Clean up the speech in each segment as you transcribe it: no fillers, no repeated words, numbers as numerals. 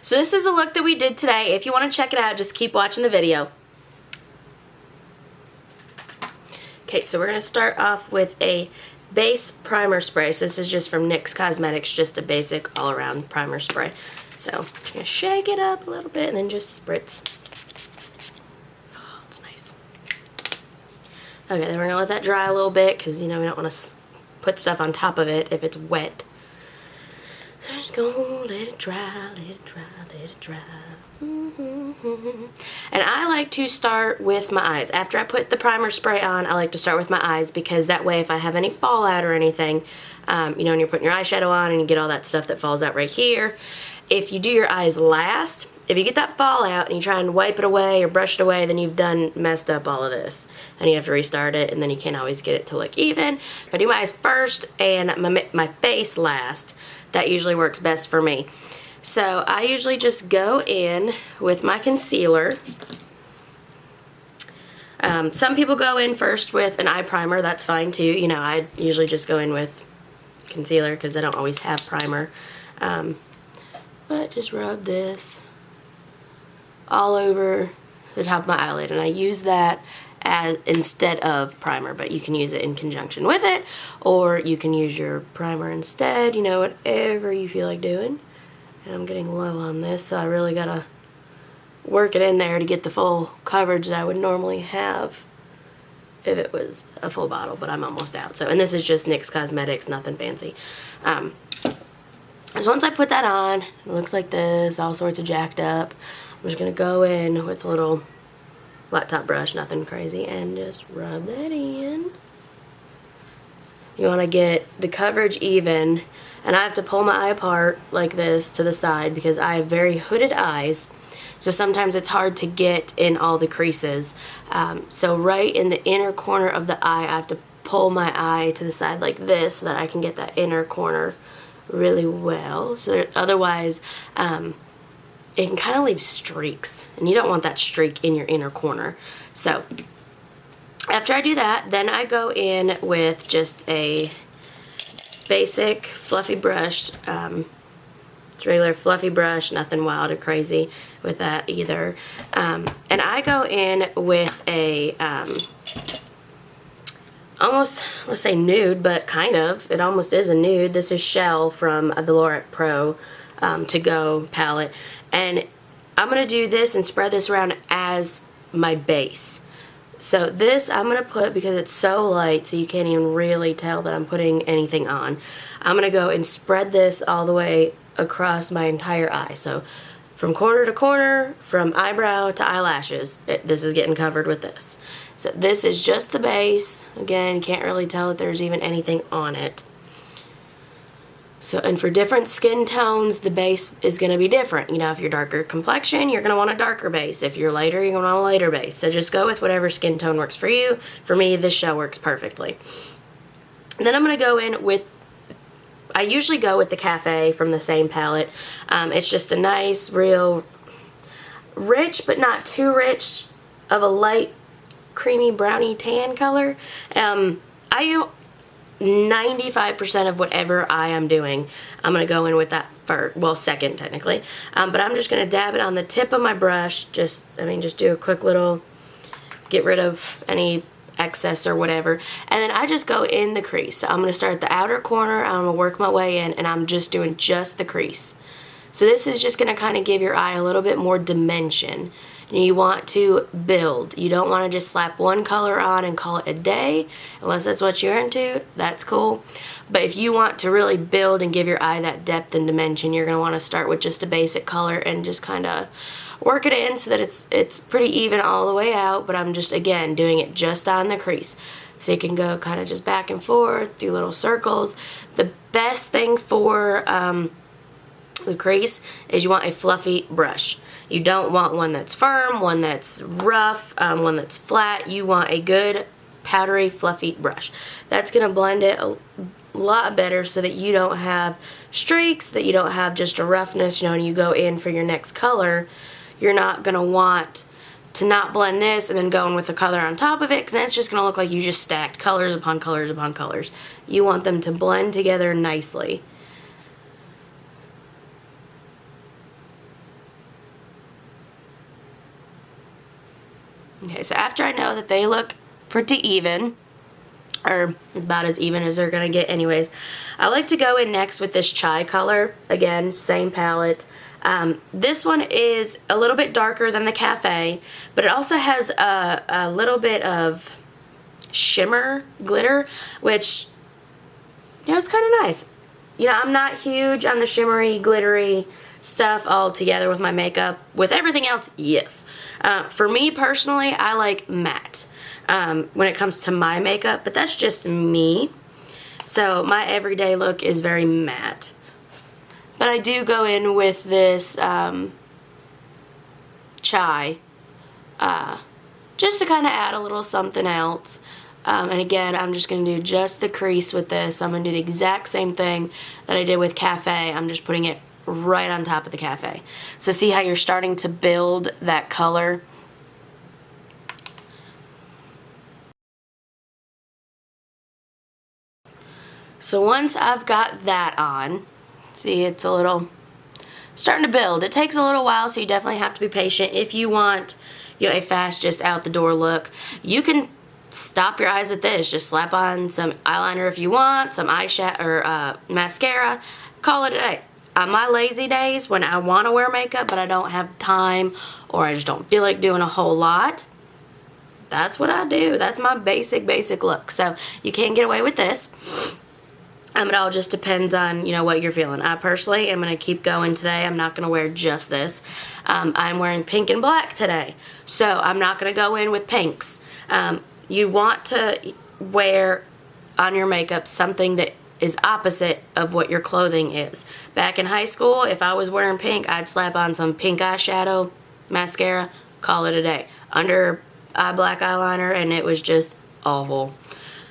So this is a look that we did today. If you want to check it out, just keep watching the video. Okay, so we're going to start off with a base primer spray. So this is just from NYX Cosmetics, just a basic all-around primer spray. So I'm just going to shake it up a little bit and then just spritz. Oh, it's nice. Okay, then we're going to let that dry a little bit because, you know, we don't want to put stuff on top of it if it's wet. So just go let it dry, let it dry, let it dry. And I like to start with my eyes. After I put the primer spray on, I like to start with my eyes because that way if I have any fallout or anything, you know, when you're putting your eyeshadow on and you get all that stuff that falls out right here, if you do your eyes last, if you get that fallout and you try and wipe it away or brush it away, then you've messed up all of this. And you have to restart it, and then you can't always get it to look even. If I do my eyes first and my face last, that usually works best for me. So I usually just go in with my concealer. Some people go in first with an eye primer. That's fine too. You know, I usually just go in with concealer because I don't always have primer. But just rub this all over the top of my eyelid, and I use that as instead of primer, but you can use it in conjunction with it, or you can use your primer instead, you know, whatever you feel like doing. And I'm getting low on this, so I really gotta work it in there to get the full coverage that I would normally have if it was a full bottle, but I'm almost out. So, and this is just NYX Cosmetics, nothing fancy. So once I put that on, it looks like this, all sorts of jacked up. I'm just going to go in with a little flat top brush, nothing crazy, and just rub that in. You want to get the coverage even, and I have to pull my eye apart like this to the side because I have very hooded eyes, so sometimes it's hard to get in all the creases. So right in the inner corner of the eye, I have to pull my eye to the side like this so that I can get that inner corner really well. So otherwise, it can kind of leave streaks, and you don't want that streak in your inner corner. So after I do that, then I go in with just a basic fluffy brush, regular fluffy brush, nothing wild or crazy with that either. And I go in with a almost, I want to say nude, but kind of. It almost is a nude. This is Shell from the Lorac Pro To Go palette. And I'm going to do this and spread this around as my base. So this I'm going to put, because it's so light so you can't even really tell that I'm putting anything on, I'm going to go and spread this all the way across my entire eye. So from corner to corner, from eyebrow to eyelashes, this is getting covered with this. So this is just the base. Again, you can't really tell that there's even anything on it. So, and for different skin tones, the base is going to be different. You know, if you're darker complexion, you're going to want a darker base. If you're lighter, you're going to want a lighter base. So just go with whatever skin tone works for you. For me, this shell works perfectly. And then I'm going to go in with, I usually go with the Cafe from the same palette. It's just a nice, real, rich but not too rich of a light, creamy brownie tan color. I 95% of whatever I am doing, I'm going to go in with that first, well, second technically. But I'm just going to dab it on the tip of my brush. Just do a quick little, get rid of any excess or whatever. And then I just go in the crease. So I'm going to start at the outer corner, I'm going to work my way in, and I'm just doing just the crease. So this is just going to kind of give your eye a little bit more dimension. And you want to build. You don't want to just slap one color on and call it a day. Unless that's what you're into, that's cool. But if you want to really build and give your eye that depth and dimension, you're going to want to start with just a basic color and just kind of work it in so that it's pretty even all the way out. But I'm just, again, doing it just on the crease. So you can go kind of just back and forth, do little circles. The best thing for the crease is you want a fluffy brush. You don't want one that's firm, one that's rough, one that's flat. You want a good powdery fluffy brush. That's going to blend it a lot better so that you don't have streaks, that you don't have just a roughness. You know, when you go in for your next color, you're not going to want to not blend this and then go in with the color on top of it, because then it's just going to look like you just stacked colors upon colors upon colors. You want them to blend together nicely. Okay, so after I know that they look pretty even, or about as even as they're gonna get anyways, I like to go in next with this chai color. Again, same palette. This one is a little bit darker than the Cafe, but it also has a little bit of shimmer glitter, which, you know, it's kind of nice. You know, I'm not huge on the shimmery, glittery stuff all together with my makeup. With everything else, yes. For me personally, I like matte when it comes to my makeup, but that's just me. So my everyday look is very matte. But I do go in with this chai just to kind of add a little something else. And again, I'm just going to do just the crease with this. I'm going to do the exact same thing that I did with Cafe. I'm just putting it right on top of the Cafe. So see how you're starting to build that color? So once I've got that on, see, it's a little starting to build. It takes a little while, so you definitely have to be patient. If you want, you know, a fast, just out the door look, you can stop your eyes with this. Just slap on some eyeliner if you want, some eyeshadow or mascara, call it a day. On my lazy days when I want to wear makeup but I don't have time, or I just don't feel like doing a whole lot, that's what I do. That's my basic look. So you can get away with this. It all just depends on, you know, what you're feeling. I personally am going to keep going today. I'm not going to wear just this. I'm wearing pink and black today, so I'm not going to go in with pinks. You want to wear on your makeup something that is opposite of what your clothing is. Back in high school, if I was wearing pink, I'd slap on some pink eyeshadow, mascara, call it a day. Under black eyeliner, and it was just awful.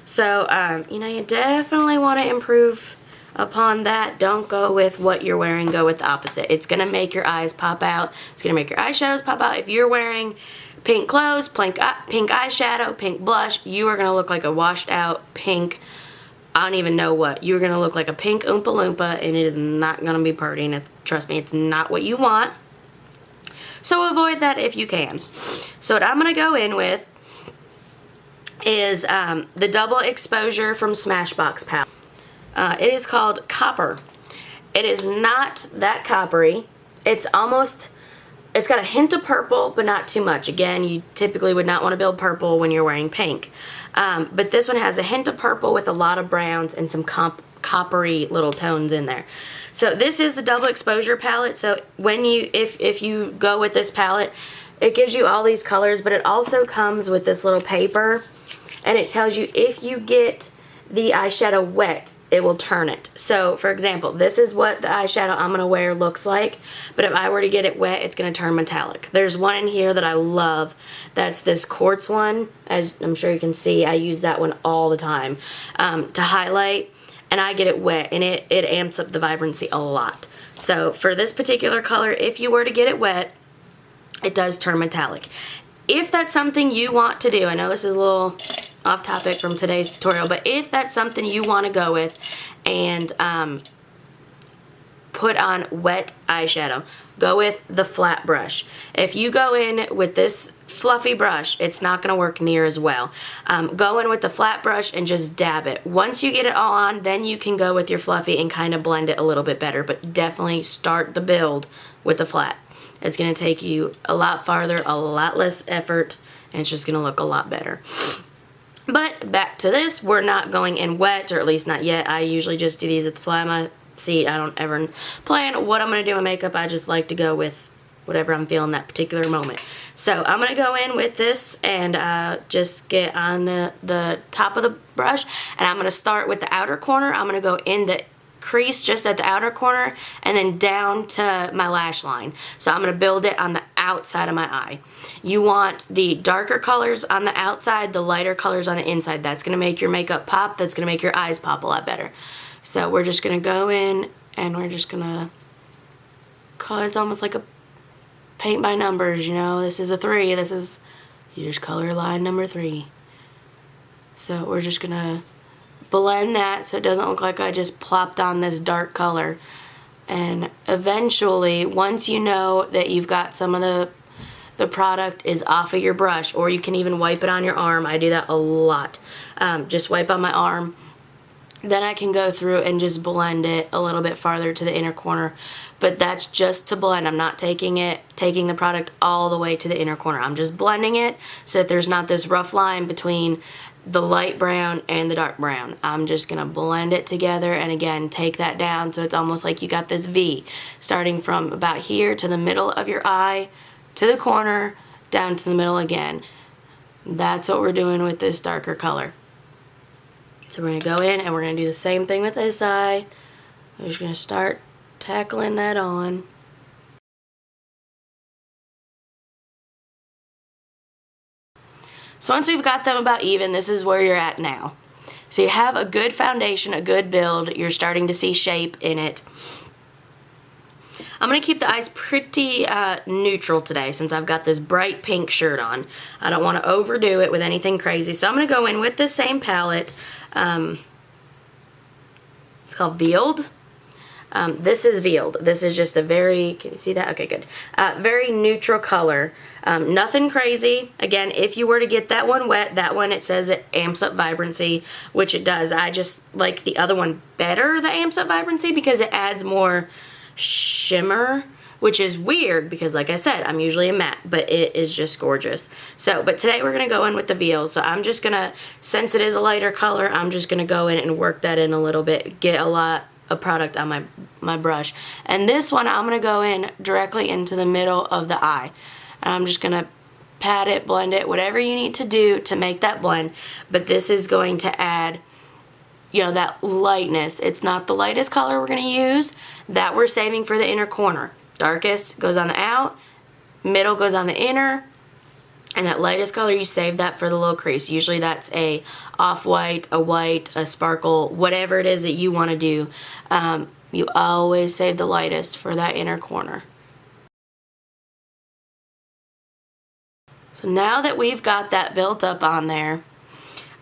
So, you know, you definitely want to improve upon that. Don't go with what you're wearing. Go with the opposite. It's going to make your eyes pop out. It's going to make your eyeshadows pop out. If you're wearing pink clothes, pink eyeshadow, pink blush, you are going to look like a washed out pink, I don't even know what. You're going to look like a pink Oompa Loompa, and it is not going to be pretty. And trust me, it's not what you want. So avoid that if you can. So what I'm going to go in with is the double exposure from Smashbox palette. It is called Copper. It is not that coppery. It's got a hint of purple, but not too much. Again, you typically would not want to build purple when you're wearing pink. But this one has a hint of purple with a lot of browns and some coppery little tones in there. So this is the double exposure palette. So when if you go with this palette, it gives you all these colors, but it also comes with this little paper, and it tells you if you get the eyeshadow wet, it will turn it. So, for example, this is what the eyeshadow I'm going to wear looks like, but if I were to get it wet, it's going to turn metallic. There's one in here that I love. That's this quartz one. As I'm sure you can see, I use that one all the time to highlight, and I get it wet, and it amps up the vibrancy a lot. So, for this particular color, if you were to get it wet, it does turn metallic. If that's something you want to do, I know this is a little off topic from today's tutorial, but if that's something you want to go with and put on wet eyeshadow, go with the flat brush. If you go in with this fluffy brush, it's not going to work near as well. Go in with the flat brush and just dab it. Once you get it all on, then you can go with your fluffy and kind of blend it a little bit better, but definitely start the build with the flat. It's going to take you a lot farther, a lot less effort, and it's just going to look a lot better. But back to this, we're not going in wet, or at least not yet. I usually just do these at the fly of my seat. I don't ever plan what I'm going to do in makeup. I just like to go with whatever I'm feeling that particular moment. So I'm going to go in with this and just get on the top of the brush, and I'm going to start with the outer corner. I'm going to go in the crease just at the outer corner and then down to my lash line. So I'm going to build it on the outside of my eye. You want the darker colors on the outside, the lighter colors on the inside. That's going to make your makeup pop. That's going to make your eyes pop a lot better. So we're just going to go in and we're just going to color. It's almost like a paint by numbers, you know. This is a 3. This is, you just color line number 3. So we're just going to blend that so it doesn't look like I just plopped on this dark color. And eventually, once you know that you've got some of the product is off of your brush, or you can even wipe it on your arm. I do that a lot. Just wipe on my arm. Then I can go through and just blend it a little bit farther to the inner corner. But that's just to blend. I'm not taking the product all the way to the inner corner. I'm just blending it so that there's not this rough line between the light brown and the dark brown. I'm just going to blend it together, and again, take that down so it's almost like you got this V starting from about here to the middle of your eye, to the corner, down to the middle again. That's what we're doing with this darker color. So we're going to go in and we're going to do the same thing with this eye. We're just going to start tackling that on. So once we've got them about even, this is where you're at now. So you have a good foundation, a good build. You're starting to see shape in it. I'm going to keep the eyes pretty neutral today since I've got this bright pink shirt on. I don't want to overdo it with anything crazy. So I'm going to go in with the same palette. It's called Veiled. This is Veiled. This is just a very, can you see that? Okay, good. Very neutral color. Nothing crazy. Again, if you were to get that one wet, that one, it says it amps up vibrancy, which it does. I just like the other one better, the amps up vibrancy, because it adds more shimmer, which is weird because, like I said, I'm usually a matte, but it is just gorgeous. So, but today we're going to go in with the Veil. So I'm just going to, since it is a lighter color, I'm just going to go in and work that in a little bit, get a lot of product on my brush. And this one, I'm going to go in directly into the middle of the eye. And I'm just going to pat it, blend it, whatever you need to do to make that blend. But this is going to add, you know, that lightness. It's not the lightest color we're going to use. That we're saving for the inner corner. Darkest goes on the out, middle goes on the inner, and that lightest color, you save that for the little crease. Usually that's a off-white, a white, a sparkle, whatever it is that you want to do. You always save the lightest for that inner corner. So now that we've got that built up on there,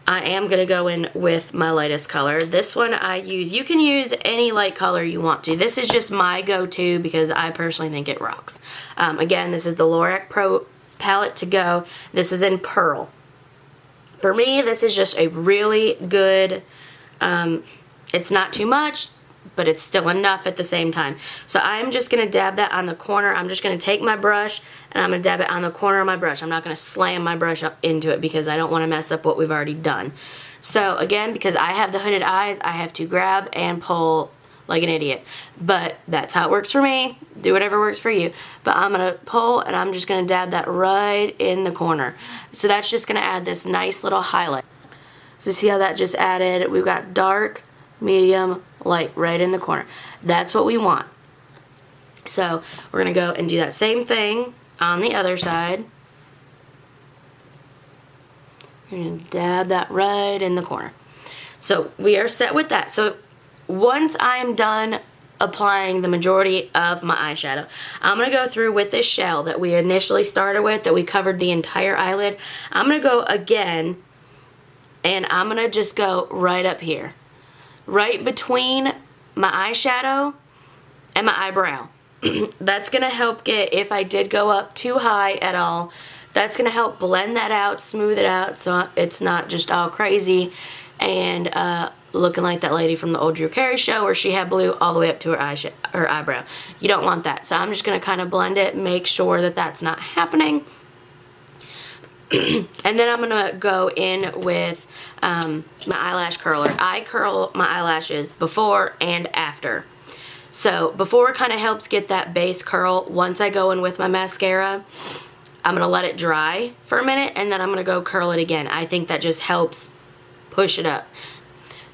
I am going to go in with my lightest color. This one I use, you can use any light color you want to. This is just my go-to because I personally think it rocks. Again, this is the Lorac Pro palette to go. This is in Pearl. For me, this is just a really good, it's not too much, but it's still enough at the same time. So I'm just going to dab that on the corner. I'm just going to take my brush and I'm going to dab it on the corner of my brush. I'm not going to slam my brush up into it because I don't want to mess up what we've already done. So again, because I have the hooded eyes, I have to grab and pull like an idiot. But that's how it works for me. Do whatever works for you. But I'm going to pull and I'm just going to dab that right in the corner. So that's just going to add this nice little highlight. So see how that just added? We've got dark, medium, light right in the corner. That's what we want. So we're going to go and do that same thing on the other side. We're going to dab that right in the corner. So we are set with that. So once I am done applying the majority of my eyeshadow, I'm going to go through with this shell that we initially started with, that we covered the entire eyelid. I'm going to go again, and I'm going to just go right up here, right between my eyeshadow and my eyebrow. That's going to help get, if I did go up too high at all, that's going to help blend that out, smooth it out so it's not just all crazy and looking like that lady from the old Drew Carey show where she had blue all the way up to her eyebrow. You don't want that. So I'm just going to kind of blend it, make sure that that's not happening. And then I'm going to go in with my eyelash curler. I curl my eyelashes before and after. So before kind of helps get that base curl. Once I go in with my mascara, I'm going to let it dry for a minute and then I'm going to go curl it again. I think that just helps push it up.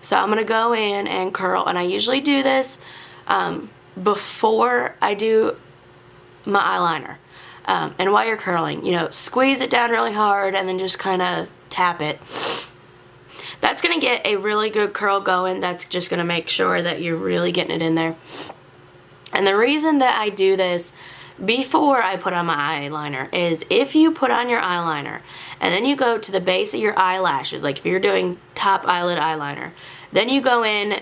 So I'm going to go in and curl, and I usually do this before I do my eyeliner. And while you're curling, you know, squeeze it down really hard and then just kind of tap it. That's going to get a really good curl going. That's just going to make sure that you're really getting it in there. And the reason that I do this before I put on my eyeliner is if you put on your eyeliner and then you go to the base of your eyelashes, like if you're doing top eyelid eyeliner, then you go in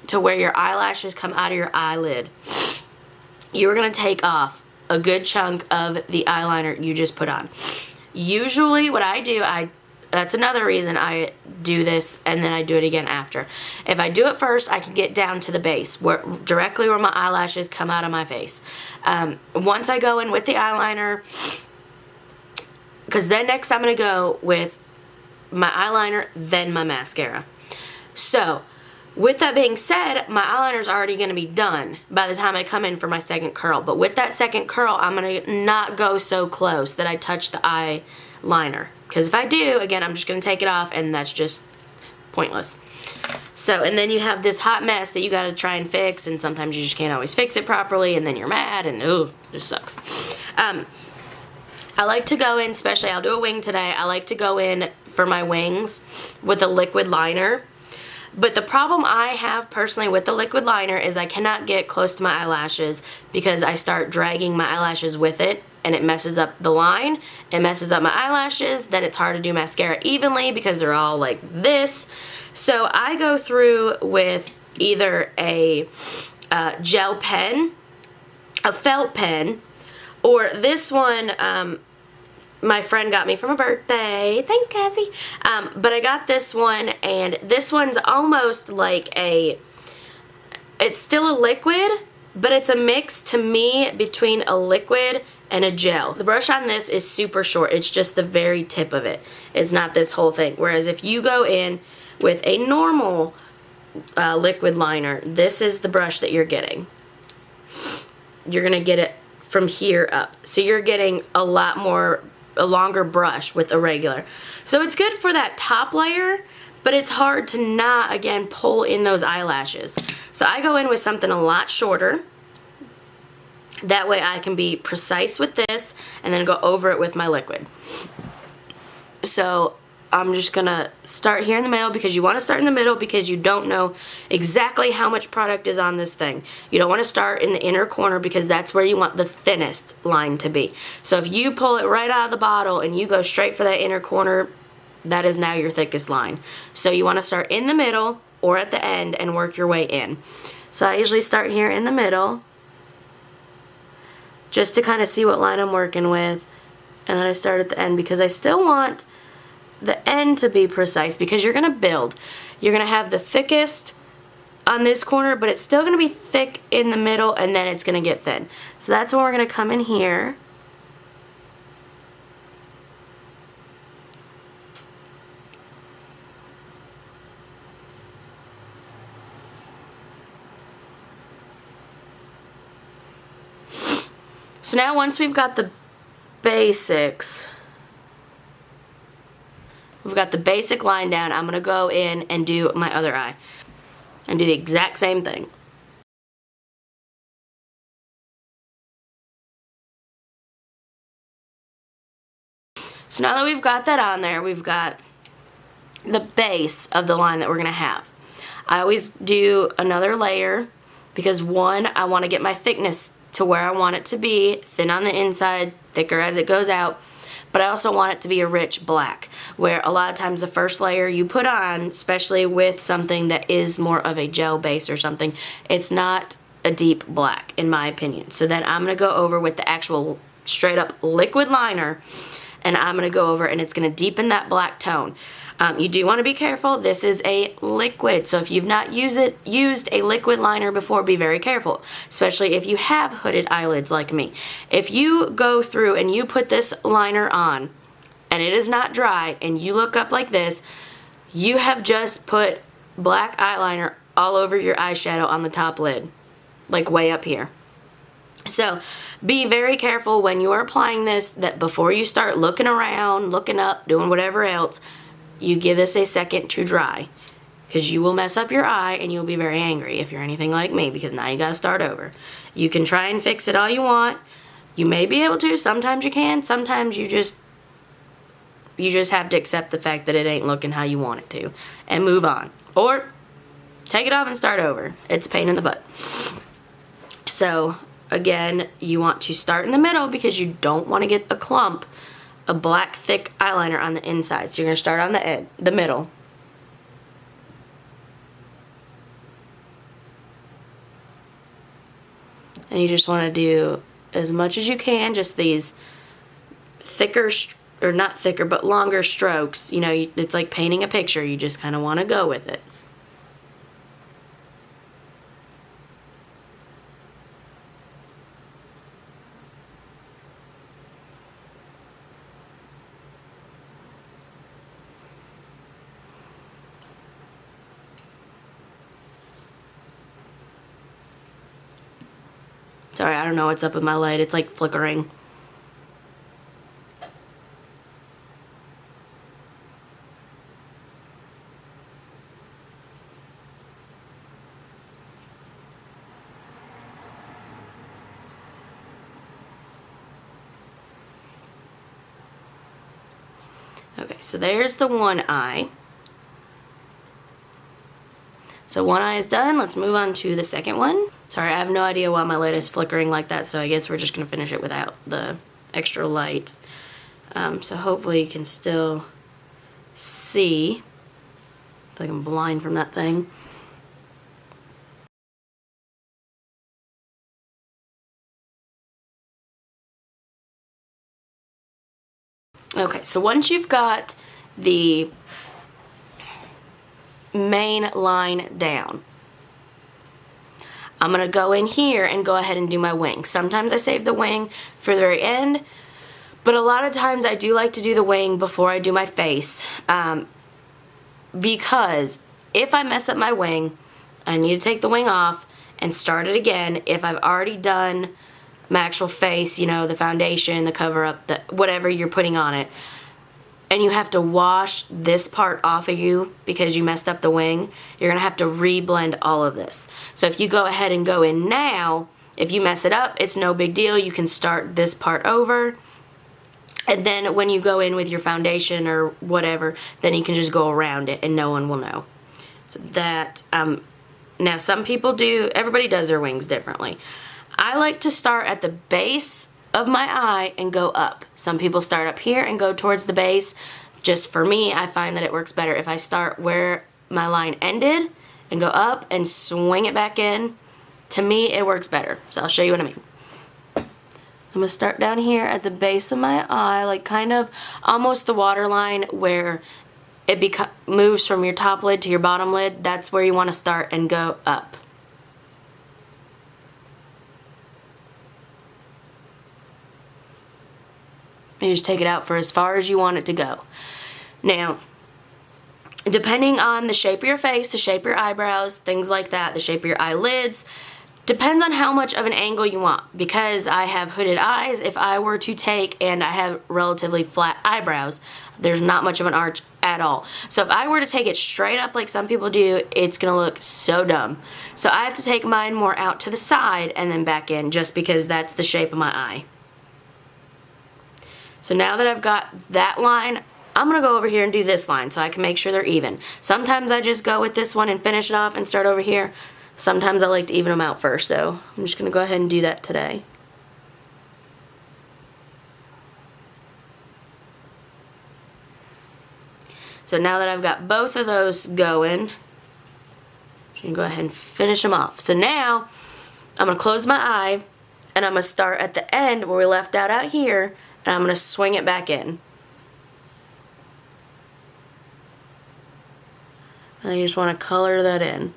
to where your eyelashes come out of your eyelid, you're going to take off a good chunk of the eyeliner you just put on. Usually what I do, that's another reason I do this and then I do it again after. If I do it first, I can get down to the base, directly where my eyelashes come out of my face. Once I go in with the eyeliner, because then next I'm going to go with my eyeliner, then my mascara. So, with that being said, my eyeliner's already going to be done by the time I come in for my second curl. But with that second curl, I'm going to not go so close that I touch the eyeliner. Because if I do, again, I'm just going to take it off, and that's just pointless. So, and then you have this hot mess that you got to try and fix, and sometimes you just can't always fix it properly, and then you're mad, and ooh, it just sucks. I like to go in, especially I'll do a wing today, I like to go in for my wings with a liquid liner. But the problem I have personally with the liquid liner is I cannot get close to my eyelashes because I start dragging my eyelashes with it, and it messes up the line, it messes up my eyelashes, then it's hard to do mascara evenly because they're all like this. So I go through with either a gel pen, a felt pen, or this one my friend got me from a birthday. Thanks, Cassie. But I got this one, and this one's almost like it's still a liquid, but it's a mix to me between a liquid and a gel. The brush on this is super short. It's just the very tip of it. It's not this whole thing. Whereas if you go in with a normal liquid liner, this is the brush that you're getting. You're going to get it from here up. So you're getting a longer brush with a regular. So it's good for that top layer, but it's hard to not, again, pull in those eyelashes. So I go in with something a lot shorter. That way I can be precise with this and then go over it with my liquid. So I'm just gonna start here in the middle, because you want to start in the middle because you don't know exactly how much product is on this thing. You don't want to start in the inner corner because that's where you want the thinnest line to be. So if you pull it right out of the bottle and you go straight for that inner corner, that is now your thickest line. So you want to start in the middle or at the end and work your way in. So I usually start here in the middle just to kind of see what line I'm working with, and then I start at the end because I still want the end to be precise, because you're going to build. You're going to have the thickest on this corner, but it's still going to be thick in the middle, and then it's going to get thin. So that's when we're going to come in here. So now once we've got the basics, we've got the basic line down, I'm going to go in and do my other eye and do the exact same thing. So now that we've got that on there, we've got the base of the line that we're going to have. I always do another layer because, one, I want to get my thickness to where I want it to be, thin on the inside, thicker as it goes out. But I also want it to be a rich black, where a lot of times the first layer you put on, especially with something that is more of a gel base or something, it's not a deep black, in my opinion. So then I'm going to go over with the actual straight up liquid liner, and I'm going to go over and it's going to deepen that black tone. You do want to be careful. This is a liquid, so if you've not used a liquid liner before, be very careful, especially if you have hooded eyelids like me. If you go through and you put this liner on and it is not dry and you look up like this, you have just put black eyeliner all over your eyeshadow on the top lid, like way up here. So be very careful when you are applying this, that before you start looking around, looking up, doing whatever else, you give this a second to dry, because you will mess up your eye and you'll be very angry if you're anything like me, because now you gotta start over. You can try and fix it all you want. You may be able to, sometimes you can, sometimes you just have to accept the fact that it ain't looking how you want it to and move on. Or take it off and start over. It's a pain in the butt. So again, you want to start in the middle because you don't want to get a clump of black thick eyeliner on the inside. So you're going to start on the middle. And you just want to do as much as you can, just these thicker, or not thicker, but longer strokes. You know, it's like painting a picture. You just kind of want to go with it. Sorry, I don't know what's up with my light. It's like flickering. Okay, so there's the one eye. So one eye is done. Let's move on to the second one. Sorry, I have no idea why my light is flickering like that, so I guess we're just going to finish it without the extra light. So hopefully you can still see. I feel like I'm blind from that thing. Okay, so once you've got the main line down, I'm going to go in here and go ahead and do my wing. Sometimes I save the wing for the very end, but a lot of times I do like to do the wing before I do my face, because if I mess up my wing, I need to take the wing off and start it again if I've already done my actual face, you know, the foundation, the cover up, the whatever you're putting on it. And you have to wash this part off of you because you messed up the wing. You're going to have to re-blend all of this. So if you go ahead and go in now, if you mess it up, it's no big deal. You can start this part over. And then when you go in with your foundation or whatever, then you can just go around it and no one will know. So that, now some people do, everybody does their wings differently. I like to start at the base of my eye and go up. Some people start up here and go towards the base. Just for me, I find that it works better if I start where my line ended and go up and swing it back in. To me, it works better. So I'll show you what I mean. I'm gonna start down here at the base of my eye, like kind of almost the waterline where it moves from your top lid to your bottom lid. That's where you want to start and go up. You just take it out for as far as you want it to go. Now, depending on the shape of your face, the shape of your eyebrows, things like that, the shape of your eyelids, depends on how much of an angle you want. Because I have hooded eyes, if I were to take, and I have relatively flat eyebrows, there's not much of an arch at all. So if I were to take it straight up like some people do, it's gonna look so dumb. So I have to take mine more out to the side and then back in, just because that's the shape of my eye. So now that I've got that line, I'm going to go over here and do this line so I can make sure they're even. Sometimes I just go with this one and finish it off and start over here. Sometimes I like to even them out first, so I'm just going to go ahead and do that today. So now that I've got both of those going, I'm going to go ahead and finish them off. So now I'm going to close my eye and I'm going to start at the end where we left out here, and I'm going to swing it back in. And you just want to color that in.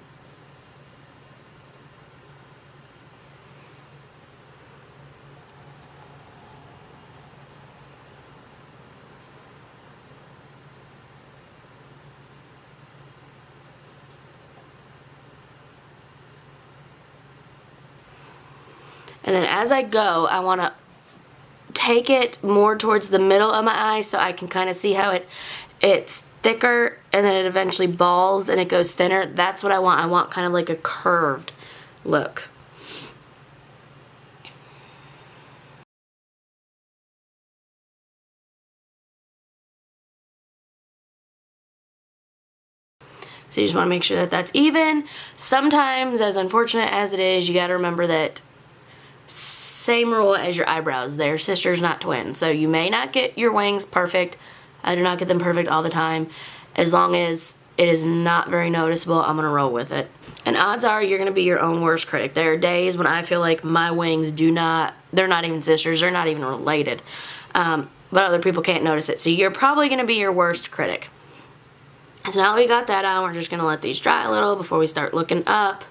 And then as I go, I want to take it more towards the middle of my eye so I can kind of see how it's thicker and then it eventually balls and it goes thinner. That's what I want. I want kind of like a curved look. So you just want to make sure that that's even. Sometimes, as unfortunate as it is, you got to remember that same rule as your eyebrows. They're sisters, not twins. So you may not get your wings perfect. I do not get them perfect all the time. As long as It is not very noticeable. I'm going to roll with it. And odds are you're going to be your own worst critic. There are days when I feel like my wings they're not even sisters. They're not even related. But other people can't notice it. So you're probably going to be your worst critic. So now that we got that out, we're just going to let these dry a little before we start looking up.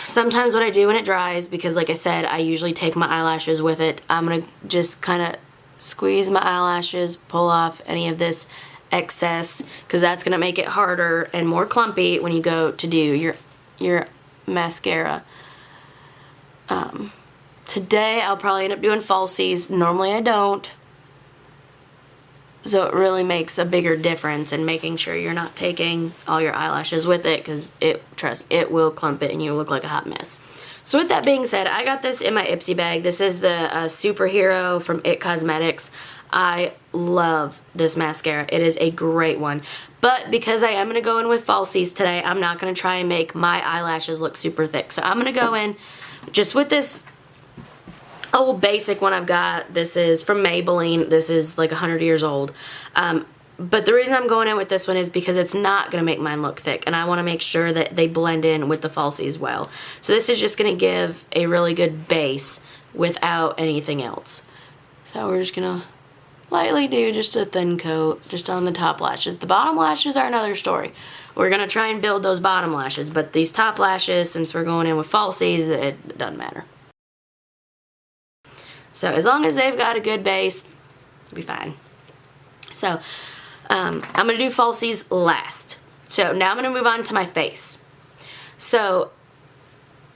Sometimes what I do when it dries, because like I said, I usually take my eyelashes with it, I'm going to just kind of squeeze my eyelashes, pull off any of this excess, because that's going to make it harder and more clumpy when you go to do your mascara. Today I'll probably end up doing falsies. Normally I don't. So it really makes a bigger difference in making sure you're not taking all your eyelashes with it, because trust me, it will clump it and you look like a hot mess. So with that being said, I got this in my Ipsy bag. This is the Superhero from It Cosmetics. I love this mascara. It is a great one. But because I am going to go in with falsies today, I'm not going to try and make my eyelashes look super thick. So I'm going to go in just with this old basic one I've got. This is from Maybelline. This is like 100 years old. But the reason I'm going in with this one is because it's not going to make mine look thick, and I want to make sure that they blend in with the falsies well. So this is just going to give a really good base without anything else. So we're just going to lightly do just a thin coat just on the top lashes. The bottom lashes are another story. We're going to try and build those bottom lashes, but these top lashes, since we're going in with falsies, it doesn't matter. So as long as they've got a good base, it'll be fine. So I'm going to do falsies last. So now I'm going to move on to my face. So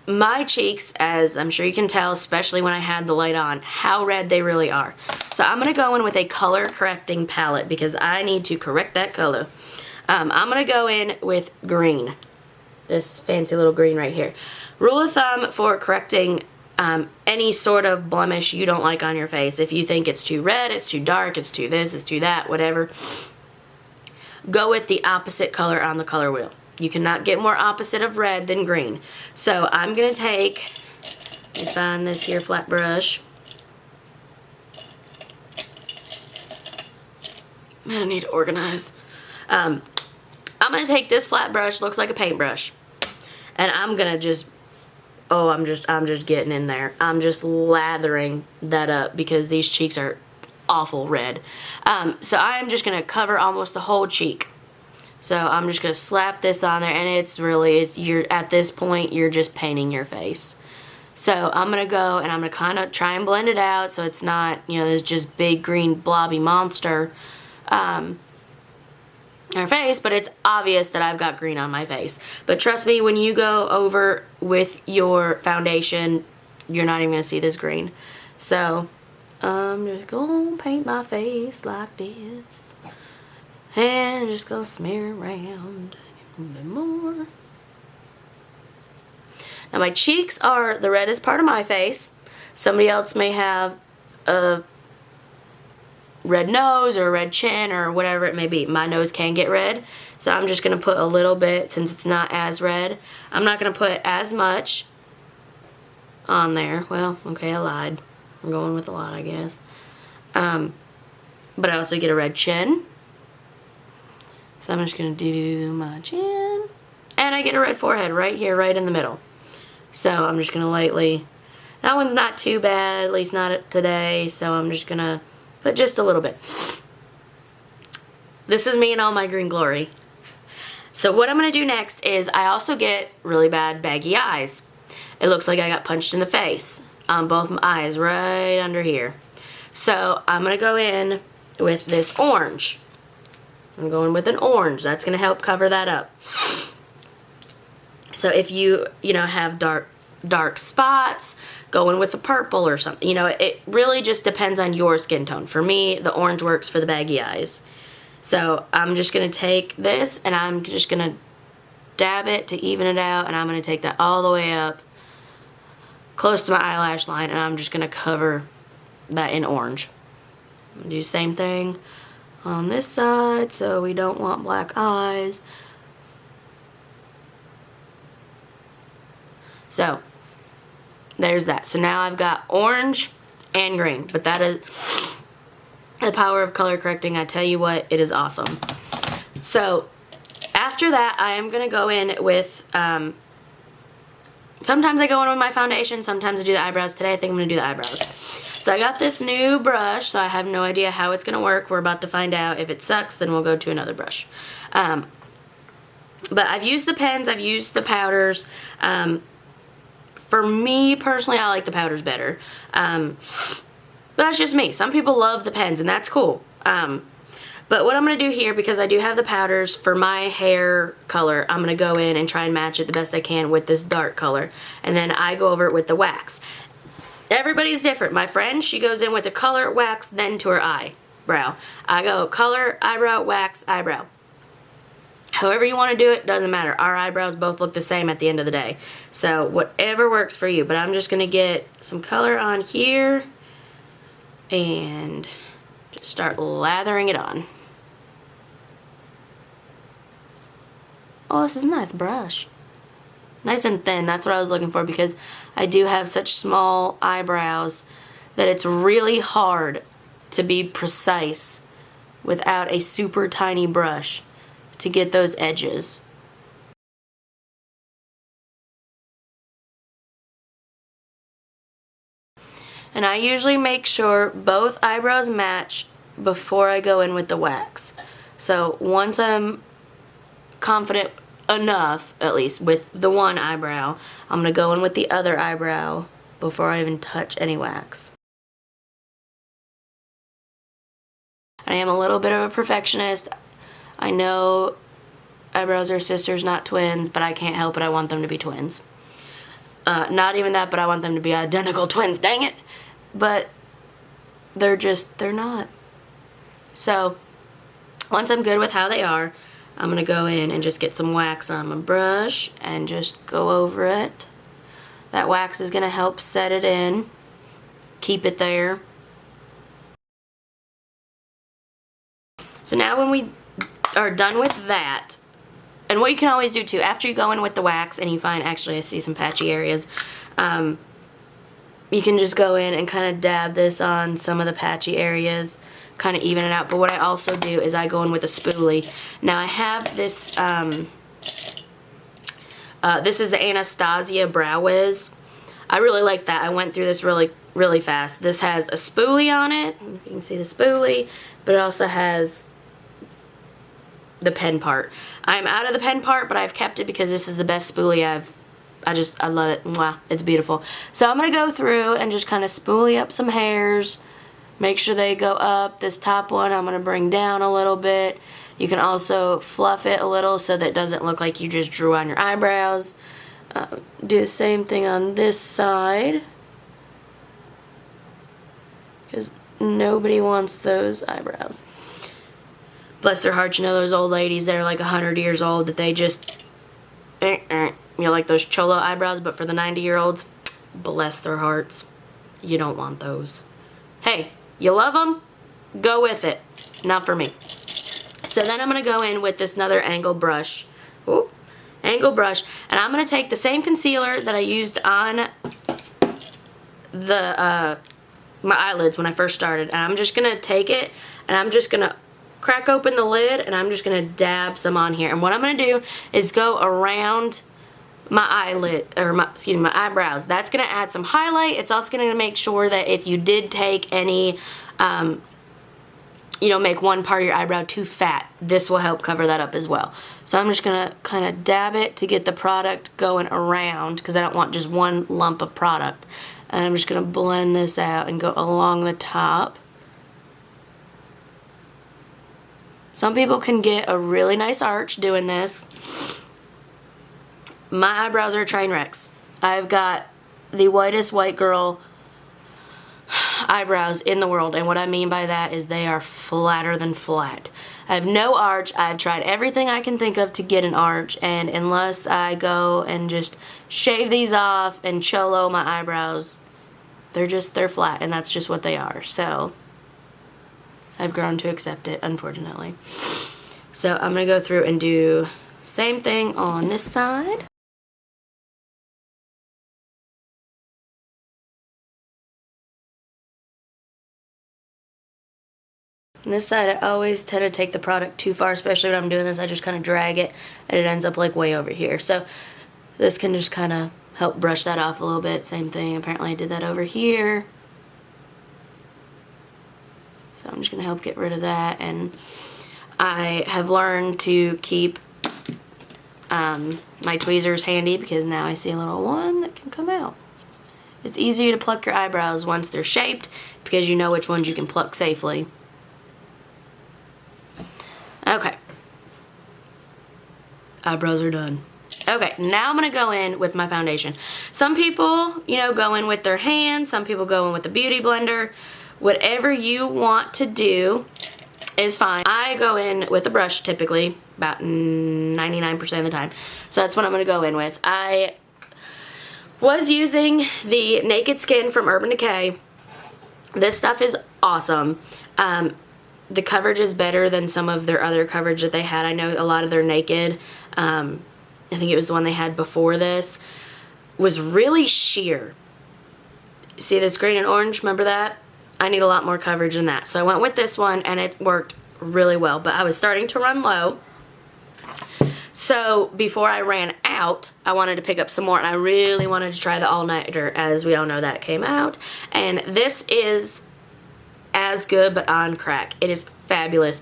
my cheeks, as I'm sure you can tell, especially when I had the light on, how red they really are. So I'm going to go in with a color correcting palette because I need to correct that color. I'm going to go in with green. This fancy little green right here. Rule of thumb for correcting any sort of blemish you don't like on your face. If you think it's too red, it's too dark, it's too this, it's too that, whatever, go with the opposite color on the color wheel. You cannot get more opposite of red than green. So I'm going to take, let me find this here flat brush. Man, I need to organize. I'm going to take this flat brush, looks like a paintbrush, and I'm going to just I'm just getting in there. I'm just lathering that up because these cheeks are awful red. So I am just going to cover almost the whole cheek. So I'm just going to slap this on there, and you're at this point, you're just painting your face. So I'm going to go and I'm going to kind of try and blend it out so it's not, this just big green blobby monster on our face, but it's obvious that I've got green on my face. But trust me, when you go over with your foundation, you're not even going to see this green. So I'm just going to paint my face like this. And just go smear around a little bit more. Now my cheeks are the reddest part of my face. Somebody else may have a red nose or a red chin or whatever it may be. My nose can get red, so I'm just going to put a little bit since it's not as red. I'm not going to put as much on there. Well, okay, I lied. I'm going with a lot, I guess. But I also get a red chin. So I'm just going to do my chin. And I get a red forehead right here, right in the middle. So I'm just going to lightly, that one's not too bad, at least not today, so I'm just going to put just a little bit. This is me in all my green glory. So what I'm going to do next is I also get really bad baggy eyes. It looks like I got punched in the face on both my eyes right under here. So I'm going to go in with this orange. I'm going with an orange. That's going to help cover that up. So if you have dark spots, go in with a purple or something. It really just depends on your skin tone. For me, the orange works for the baggy eyes. So I'm just going to take this and I'm just going to dab it to even it out, and I'm going to take that all the way up close to my eyelash line, and I'm just going to cover that in orange. I'm going to do the same thing on this side, so we don't want black eyes. So there's that. So now I've got orange and green, but that is the power of color correcting. I tell you what, it is awesome. So After that, I am going to go in with, sometimes I go in with my foundation, sometimes I do the eyebrows. Today I think I'm going to do the eyebrows. So I got this new brush, so I have no idea how it's going to work. We're about to find out. If it sucks, then we'll go to another brush. But I've used the pens, I've used the powders. For me, personally, I like the powders better. But that's just me. Some people love the pens, and that's cool. But what I'm going to do here, because I do have the powders for my hair color, I'm going to go in and try and match it the best I can with this dark color. And then I go over it with the wax. Everybody's different. My friend, she goes in with the color, wax, then to her eyebrow. I go color, eyebrow, wax, eyebrow. However you want to do it, doesn't matter. Our eyebrows both look the same at the end of the day. So whatever works for you. But I'm just going to get some color on here and just start lathering it on. Oh, this is a nice brush. Nice and thin. That's what I was looking for, because I do have such small eyebrows that it's really hard to be precise without a super tiny brush to get those edges. And I usually make sure both eyebrows match before I go in with the wax. So once I'm confident enough, at least with the one eyebrow, I'm going to go in with the other eyebrow before I even touch any wax. I am a little bit of a perfectionist. I know eyebrows are sisters, not twins, but I can't help it. I want them to be twins. Not even that, but I want them to be identical twins. Dang it! But they're not. So once I'm good with how they are, I'm going to go in and just get some wax on my brush and just go over it. That wax is going to help set it in, keep it there. So now when we are done with that, and what you can always do too, after you go in with the wax and you find, actually I see some patchy areas, you can just go in and kind of dab this on some of the patchy areas, kind of even it out. But what I also do is I go in with a spoolie. Now I have this, this is the Anastasia Brow Wiz. I really like that. I went through this really fast. This has a spoolie on it. You can see the spoolie, but it also has the pen part. I'm out of the pen part, but I've kept it because this is the best spoolie I love it. Mwah, it's beautiful. So I'm going to go through and just kind of spoolie up some hairs. Make sure they go up. This top one I'm going to bring down a little bit. You can also fluff it a little so that it doesn't look like you just drew on your eyebrows. Do the same thing on this side, because nobody wants those eyebrows. Bless their hearts, you know those old ladies that are like 100 years old that they just, you know, like those cholo eyebrows, but for the 90-year-olds, bless their hearts. You don't want those. Hey, you love them? Go with it. Not for me. So then I'm going to go in with this another angle brush. Ooh, angle brush. And I'm going to take the same concealer that I used on the my eyelids when I first started. And I'm just going to take it and I'm just going to crack open the lid and I'm just going to dab some on here. And what I'm going to do is go around my eyelid, or my eyebrows. That's going to add some highlight. It's also going to make sure that if you did take any, you know, make one part of your eyebrow too fat, this will help cover that up as well. So I'm just going to kind of dab it to get the product going around, because I don't want just one lump of product. And I'm just going to blend this out and go along the top. Some people can get a really nice arch doing this. My eyebrows are train wrecks. I've got the whitest white girl eyebrows in the world, and what I mean by that is they are flatter than flat. I have no arch. I've tried everything I can think of to get an arch, and unless I go and just shave these off and cholo my eyebrows, they're flat, and that's just what they are. So I've grown to accept it, unfortunately. So I'm going to go through and do same thing on this side. On this side, I always tend to take the product too far, especially when I'm doing this. I just kind of drag it, and it ends up like way over here. So this can just kind of help brush that off a little bit. Same thing. Apparently I did that over here. So I'm just going to help get rid of that. And I have learned to keep my tweezers handy because now I see a little one that can come out. It's easier to pluck your eyebrows once they're shaped because you know which ones you can pluck safely. Okay. Eyebrows are done. Okay, now I'm going to go in with my foundation. Some people, you know, go in with their hands. Some people go in with a beauty blender. Whatever you want to do is fine. I go in with a brush typically, about 99% of the time. So that's what I'm going to go in with. I was using the Naked Skin from Urban Decay. This stuff is awesome. The coverage is better than some of their other coverage that they had. I know a lot of their Naked, I think it was the one they had before this, was really sheer. See this green and orange? Remember that? I need a lot more coverage than that. So I went with this one and it worked really well. But I was starting to run low. So before I ran out, I wanted to pick up some more. And I really wanted to try the All-Nighter. As we all know, that came out. And this is as good but on crack. It is fabulous.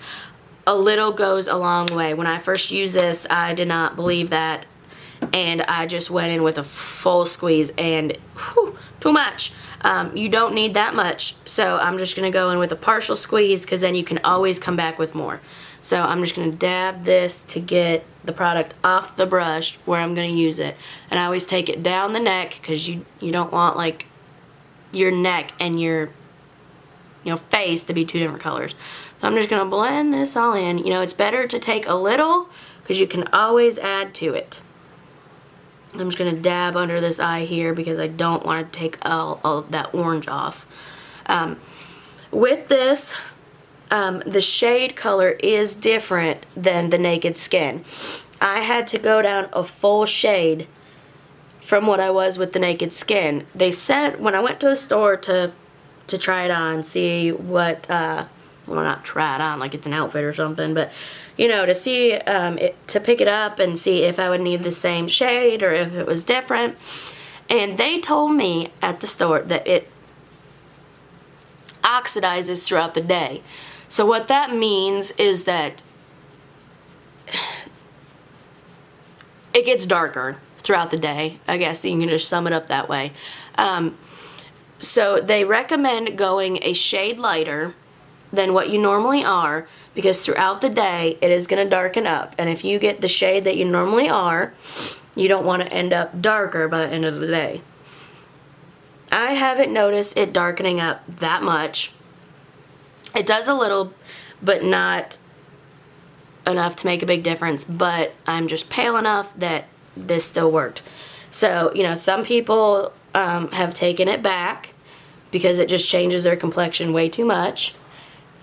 A little goes a long way. When I first used this, I did not believe that. And I just went in with a full squeeze and whew, too much. You don't need that much, so I'm just going to go in with a partial squeeze because then you can always come back with more. So I'm just going to dab this to get the product off the brush where I'm going to use it. And I always take it down the neck because you don't want like your neck and your face to be two different colors. So I'm just going to blend this all in. You know, it's better to take a little because you can always add to it. I'm just going to dab under this eye here because I don't want to take all of that orange off. With this, the shade color is different than the Naked Skin. I had to go down a full shade from what I was with the Naked Skin. They said when I went to the store to try it on, see what, well, not try it on like it's an outfit or something, but you know, to see, to pick it up and see if I would need the same shade or if it was different. And they told me at the store that it oxidizes throughout the day. So what that means is that it gets darker throughout the day. I guess you can just sum it up that way. So they recommend going a shade lighter than what you normally are because throughout the day it is going to darken up, and if you get the shade that you normally are, you don't want to end up darker by the end of the day. I haven't noticed it darkening up that much. It does a little, but not enough to make a big difference, but I'm just pale enough that this still worked. So, you know, some people have taken it back because it just changes their complexion way too much.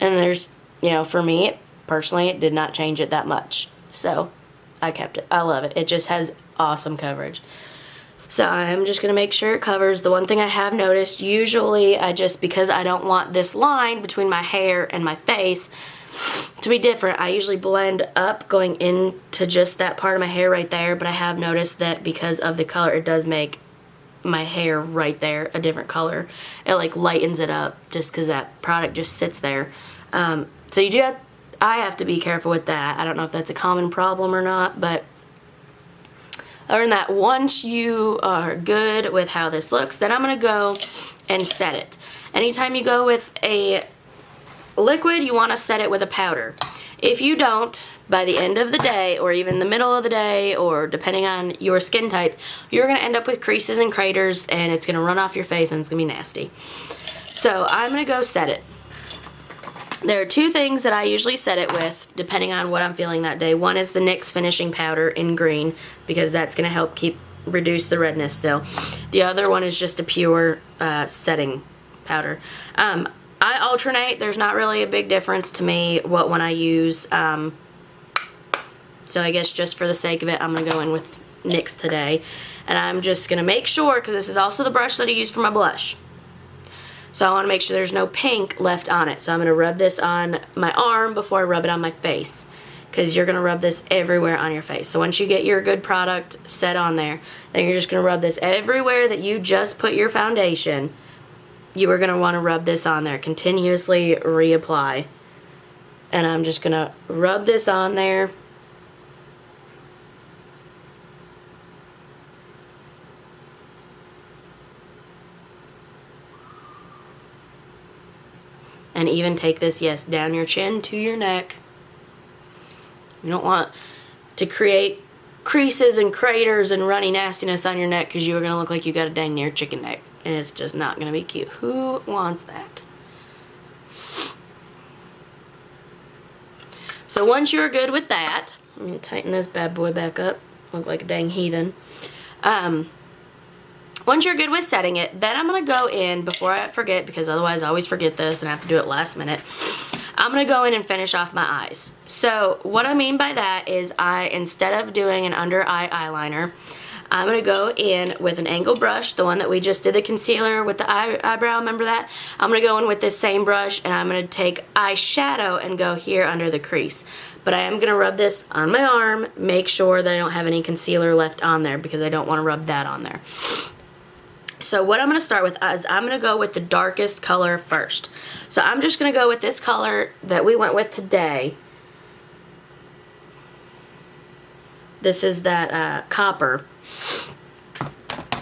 And there's, you know, for me, personally, it did not change it that much. So, I kept it. I love it. It just has awesome coverage. So, I'm just going to make sure it covers. The one thing I have noticed, usually because I don't want this line between my hair and my face to be different, I usually blend up going into just that part of my hair right there. But I have noticed that because of the color, it does make my hair right there a different color. It like lightens it up just because that product just sits there. So I have to be careful with that. I don't know if that's a common problem or not, but other than that, once you are good with how this looks, then I'm going to go and set it. Anytime you go with a liquid, you want to set it with a powder. If you don't, by the end of the day, or even the middle of the day, or depending on your skin type, you're going to end up with creases and craters, and it's going to run off your face, and it's going to be nasty. So I'm going to go set it. There are two things that I usually set it with, depending on what I'm feeling that day. One is the NYX finishing powder in green, because that's going to help reduce the redness still. The other one is just a pure setting powder. I alternate. There's not really a big difference to me what one I use. So I guess just for the sake of it, I'm going to go in with NYX today. And I'm just going to make sure, because this is also the brush that I use for my blush. So I want to make sure there's no pink left on it. So I'm going to rub this on my arm before I rub it on my face, because you're going to rub this everywhere on your face. So once you get your good product set on there, then you're just going to rub this everywhere that you just put your foundation. You are going to want to rub this on there. Continuously reapply. And I'm just going to rub this on there. And even take this, yes, down your chin to your neck. You don't want to create creases and craters and runny nastiness on your neck, because you are going to look like you got a dang near chicken neck. And it's just not going to be cute. Who wants that? So once you're good with that, I'm going to tighten this bad boy back up. Look like a dang heathen. Once you're good with setting it, then I'm going to go in, before I forget, because otherwise I always forget this and I have to do it last minute, I'm going to go in and finish off my eyes. So what I mean by that is, instead of doing an under eye eyeliner, I'm going to go in with an angled brush, the one that we just did the concealer with the eyebrow, remember that? I'm going to go in with this same brush, and I'm going to take eyeshadow and go here under the crease. But I am going to rub this on my arm, make sure that I don't have any concealer left on there, because I don't want to rub that on there. So what I'm going to start with is I'm going to go with the darkest color first. So I'm just going to go with this color that we went with today. This is that copper.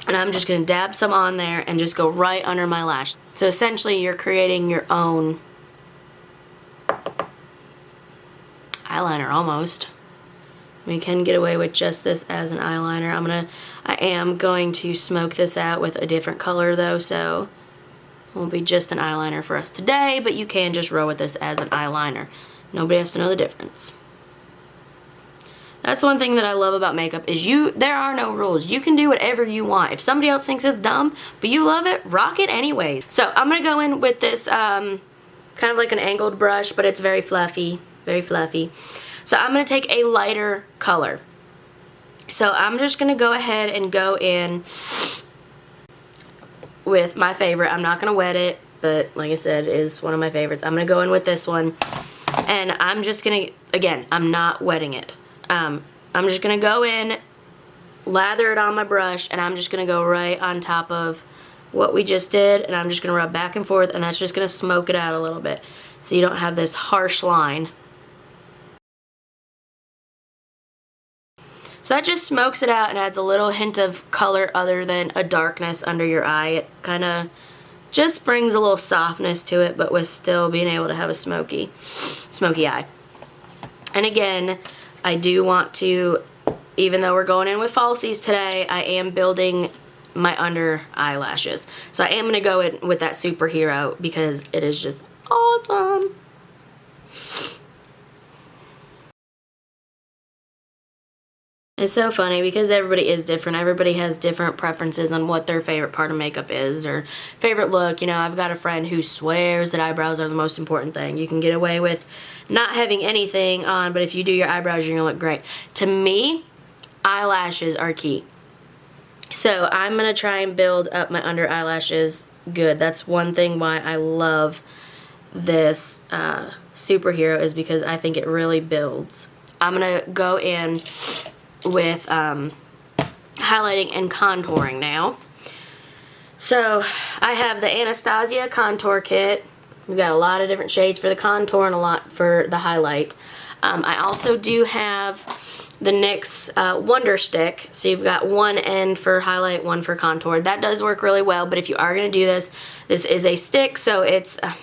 And I'm just going to dab some on there and just go right under my lash. So essentially you're creating your own eyeliner almost. We can get away with just this as an eyeliner. I am going to smoke this out with a different color though, so it won't be just an eyeliner for us today, but you can just roll with this as an eyeliner. Nobody has to know the difference. That's one thing that I love about makeup is there are no rules. You can do whatever you want. If somebody else thinks it's dumb, but you love it, rock it anyways. So I'm going to go in with this kind of like an angled brush, but it's very fluffy, very fluffy. So I'm going to take a lighter color. So I'm just going to go ahead and go in with my favorite. I'm not going to wet it, but like I said, it is one of my favorites. I'm going to go in with this one, and I'm just going to, again, I'm not wetting it. I'm just going to go in, lather it on my brush, and I'm just going to go right on top of what we just did, and I'm just going to rub back and forth, and that's just going to smoke it out a little bit so you don't have this harsh line. So that just smokes it out and adds a little hint of color other than a darkness under your eye. It kind of just brings a little softness to it, but with still being able to have a smoky eye. And again, I do want to, even though we're going in with falsies today, I am building my under eyelashes. So I am going to go in with that superhero because it is just awesome. It's so funny because everybody is different. Everybody has different preferences on what their favorite part of makeup is or favorite look. You know, I've got a friend who swears that eyebrows are the most important thing. You can get away with not having anything on, but if you do your eyebrows, you're going to look great. To me, eyelashes are key. So I'm going to try and build up my under eyelashes good. That's one thing why I love this superhero, is because I think it really builds. I'm going to go in with highlighting and contouring now. So I have the Anastasia contour kit. We've got a lot of different shades for the contour and a lot for the highlight. I also do have the NYX Wonder Stick. So you've got one end for highlight, one for contour. That does work really well, but if you are going to do this, this is a stick, so it's, I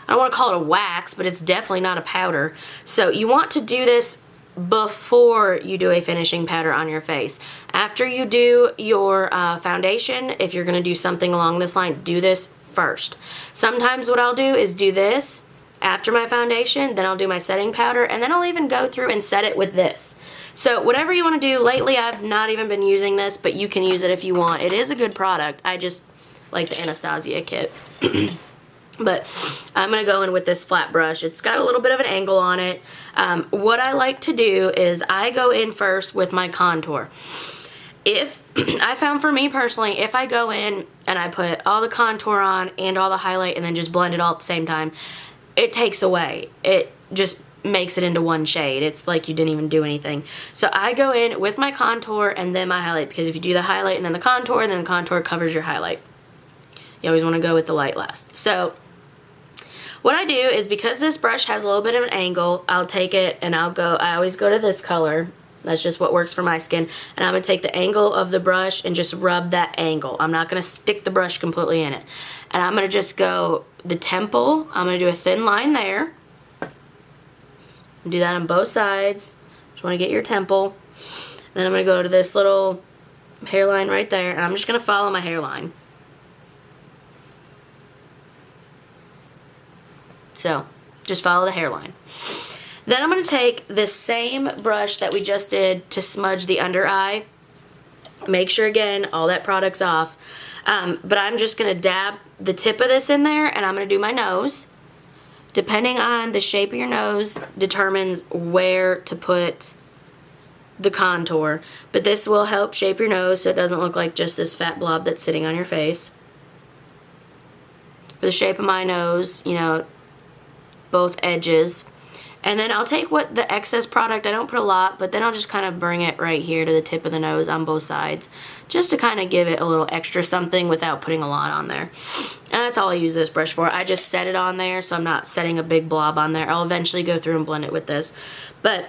don't want to call it a wax, but it's definitely not a powder. So you want to do this before you do a finishing powder on your face. After you do your foundation, if you're going to do something along this line, do this first. Sometimes what I'll do is do this after my foundation, then I'll do my setting powder, and then I'll even go through and set it with this. So whatever you want to do. Lately I've not even been using this, but you can use it if you want. It is a good product. I just like the Anastasia kit. But I'm going to go in with this flat brush. It's got a little bit of an angle on it. What I like to do is I go in first with my contour. if I found for me personally, if I go in and I put all the contour on and all the highlight and then just blend it all at the same time, it takes away. It just makes it into one shade. It's like you didn't even do anything. So I go in with my contour and then my highlight, because if you do the highlight and then the contour covers your highlight. You always want to go with the light last. So what I do is, because this brush has a little bit of an angle, I'll take it and I always go to this color. That's just what works for my skin. And I'm going to take the angle of the brush and just rub that angle. I'm not going to stick the brush completely in it. And I'm going to just go the temple. I'm going to do a thin line there. Do that on both sides. Just want to get your temple. Then I'm going to go to this little hairline right there. And I'm just going to follow my hairline. So, just follow the hairline. Then I'm going to take this same brush that we just did to smudge the under eye. Make sure, again, all that product's off. But I'm just going to dab the tip of this in there, and I'm going to do my nose. Depending on the shape of your nose determines where to put the contour. But this will help shape your nose so it doesn't look like just this fat blob that's sitting on your face. For the shape of my nose, you know, both edges. And then I'll take the excess product, I don't put a lot, but then I'll just kind of bring it right here to the tip of the nose on both sides, just to kind of give it a little extra something without putting a lot on there. And that's all I use this brush for. I just set it on there, so I'm not setting a big blob on there. I'll eventually go through and blend it with this. But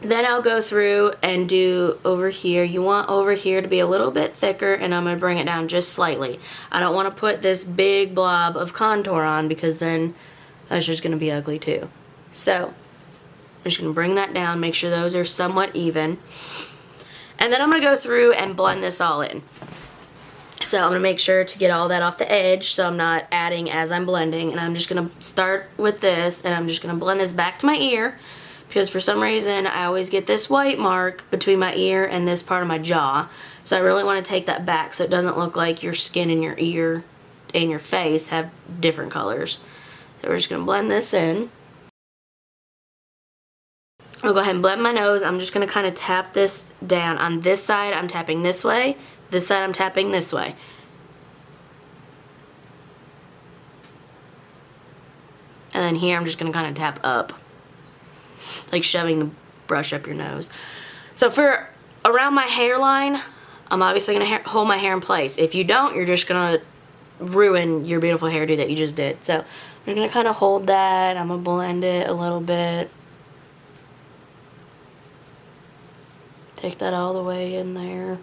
then I'll go through and do over here. You want over here to be a little bit thicker, and I'm going to bring it down just slightly. I don't want to put this big blob of contour on, because then that's just going to be ugly too. So, I'm just going to bring that down, make sure those are somewhat even. And then I'm going to go through and blend this all in. So, I'm going to make sure to get all that off the edge so I'm not adding as I'm blending. And I'm just going to start with this, and I'm just going to blend this back to my ear, because for some reason I always get this white mark between my ear and this part of my jaw. So, I really want to take that back so it doesn't look like your skin and your ear and your face have different colors. So, we're just going to blend this in. I'll go ahead and blend my nose. I'm just going to kind of tap this down. On this side, I'm tapping this way. This side, I'm tapping this way. And then here, I'm just going to kind of tap up. Like shoving the brush up your nose. So for around my hairline, I'm obviously going to hold my hair in place. If you don't, you're just going to ruin your beautiful hairdo that you just did. So I'm going to kind of hold that. I'm going to blend it a little bit. Take that all the way in there.